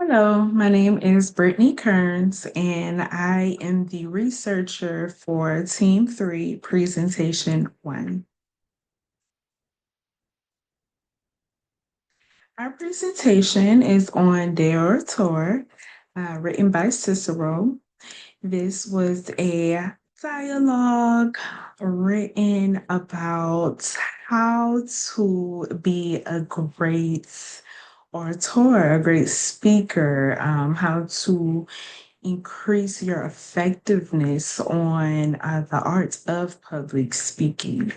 Hello, my name is Brittney Kearns, and I am the researcher for Team 3, Presentation 1. Our presentation is on De Rhetoric, written by Cicero. This was a dialogue written about how to be a great orator, a great speaker, how to increase your effectiveness on the art of public speaking.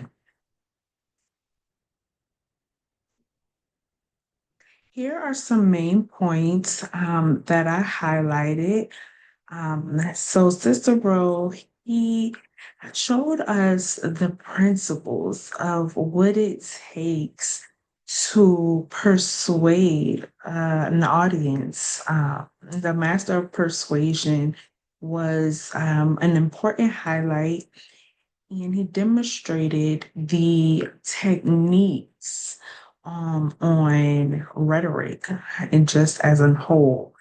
Here are some main points that I highlighted. So Cicero, he showed us the principles of what it takes to persuade an audience. The master of persuasion was an important highlight, and he demonstrated the techniques on rhetoric and just as a whole.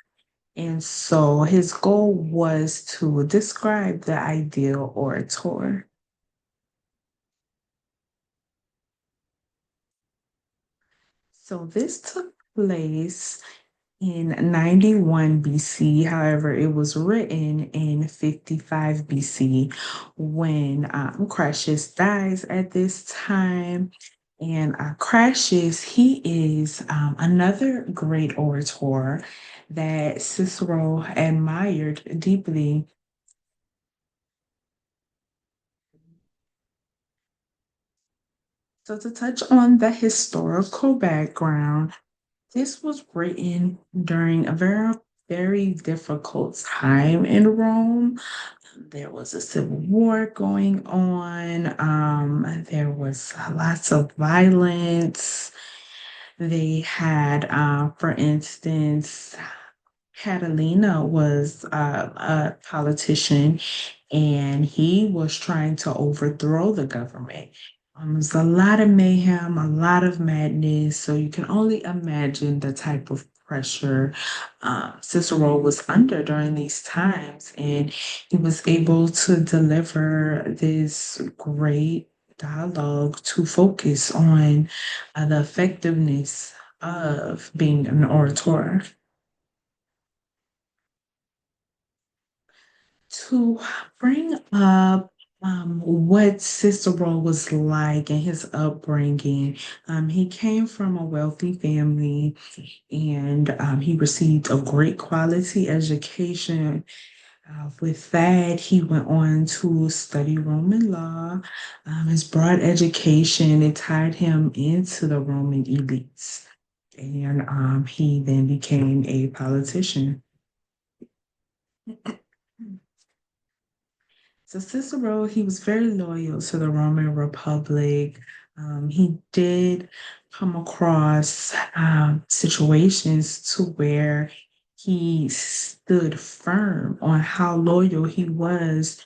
And so his goal was to describe the ideal orator. So this took place in 91 BC. However, it was written in 55 BC when Crassus dies at this time. And Crassus, he is another great orator that Cicero admired deeply. So, to touch on the historical background, this was written during a very difficult time in Rome. There was a civil war going on. There was lots of violence. They had, for instance, Catalina was a politician, and he was trying to overthrow the government. There's a lot of mayhem, a lot of madness. So you can only imagine the type of pressure Cicero was under during these times. And he was able to deliver this great dialogue to focus on the effectiveness of being an orator. To bring up what Cicero was like in his upbringing. He came from a wealthy family, and he received a great quality education. With that, he went on to study Roman law. His broad education, it tied him into the Roman elites, and he then became a politician. So Cicero, he was very loyal to the Roman Republic. He did come across situations to where he stood firm on how loyal he was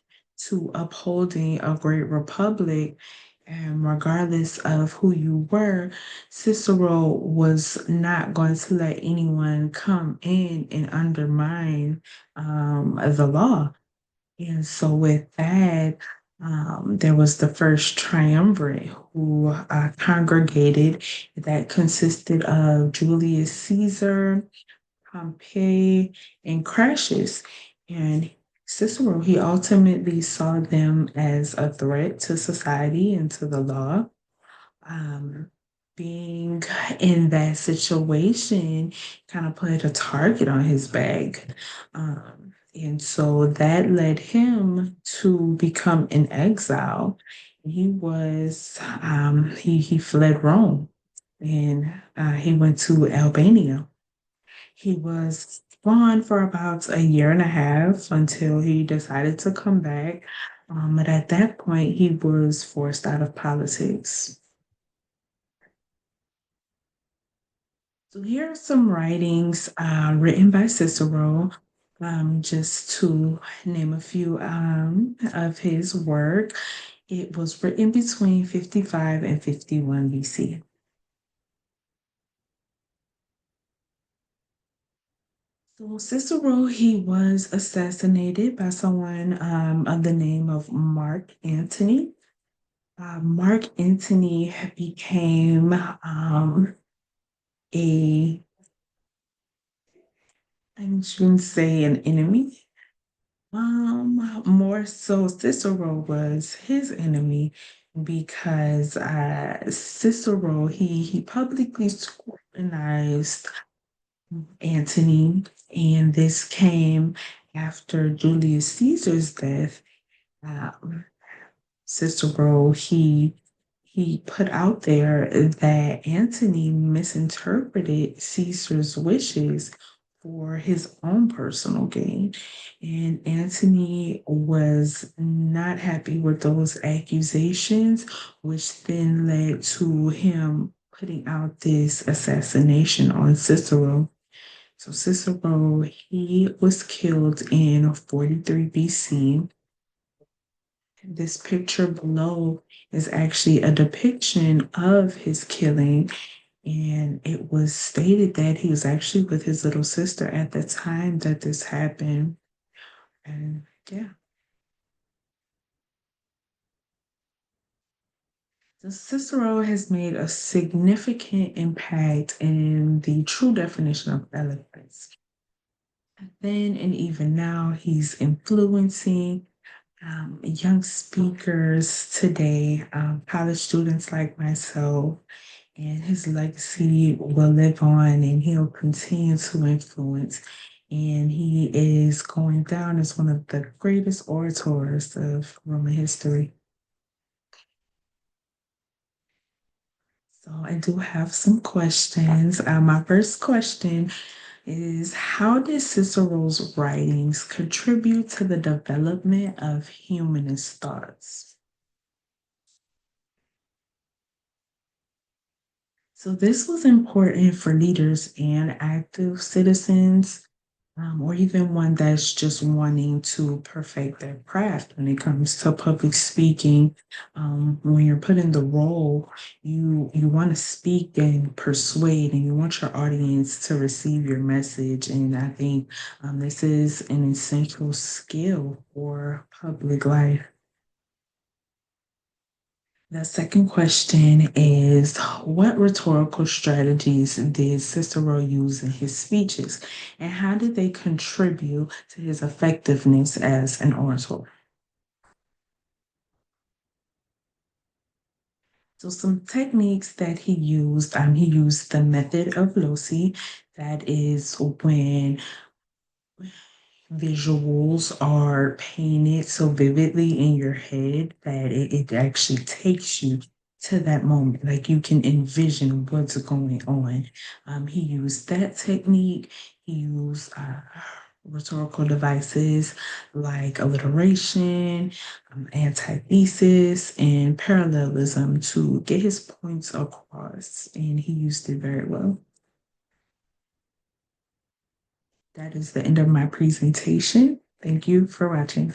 to upholding a great republic. And regardless of who you were, Cicero was not going to let anyone come in and undermine the law. And so with that, there was the first triumvirate who congregated that consisted of Julius Caesar, Pompey, and Crassus. And Cicero, he ultimately saw them as a threat to society and to the law. Um, Being in that situation kind of put a target on his back. And so that led him to become an exile. He fled Rome, and he went to Albania. He was gone for about a year and a half until he decided to come back. But at that point, he was forced out of politics. So here are some writings written by Cicero, just to name a few of his work. It was written between 55 and 51 BC. So Cicero, he was assassinated by someone of the name of Mark Antony. Mark Antony became a, I shouldn't say an enemy. More so, Cicero was his enemy because Cicero he publicly scrutinized Antony, and this came after Julius Caesar's death. Um, Cicero he put out there that Antony misinterpreted Caesar's wishes for his own personal gain. And Antony was not happy with those accusations, which then led to him putting out this assassination on Cicero. So Cicero, he was killed in 43 BC. This picture below is actually a depiction of his killing, and it was stated that he was actually with his little sister at the time that this happened. And yeah, so Cicero has made a significant impact in the true definition of eloquence. Then and even now, he's influencing young speakers today, college students like myself, and his legacy will live on and he'll continue to influence. And he is going down as one of the greatest orators of Roman history. So I do have some questions. My first question is, how did Cicero's writings contribute to the development of humanist thoughts? So this was important for leaders and active citizens, or even one that's just wanting to perfect their craft when it comes to public speaking. When you're put in the role, you want to speak and persuade, and you want your audience to receive your message. And I think this is an essential skill for public life. The second question is, what rhetorical strategies did Cicero use in his speeches, and how did they contribute to his effectiveness as an orator? So, some techniques that he used the method of loci, that is when visuals are painted so vividly in your head that it actually takes you to that moment. Like you can envision what's going on. He used that technique. He used rhetorical devices like alliteration, antithesis, and parallelism to get his points across. And he used it very well. That is the end of my presentation. Thank you for watching.